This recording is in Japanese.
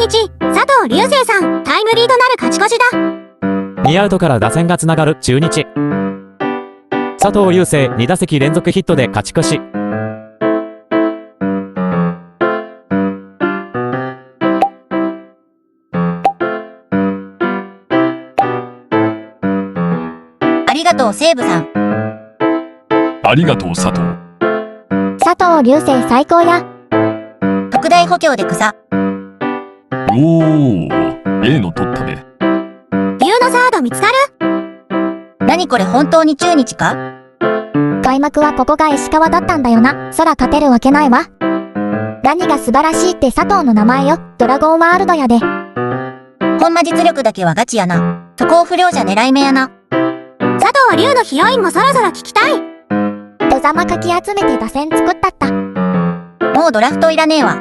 日、佐藤隆成さん、タイムリーとなる勝ち越しだ。2アウトから打線がつながる中日。佐藤隆成2打席連続ヒットで勝ち越し。ありがとう西武さん。ありがとう佐藤。佐藤隆成最高や。特大補強で草。おー、A の取ったね。龍のサード見つかる？何これ本当に中日か？開幕はここが石川だったんだよな。そら勝てるわけないわ。何が素晴らしいって佐藤の名前よ。ドラゴンワールドやで。ほんま実力だけはガチやな。そこを不良じゃ狙い目やな。佐藤龍のヒロインもそろそろ聞きたい。ドザマかき集めて打線作ったった。もうドラフトいらねえわ。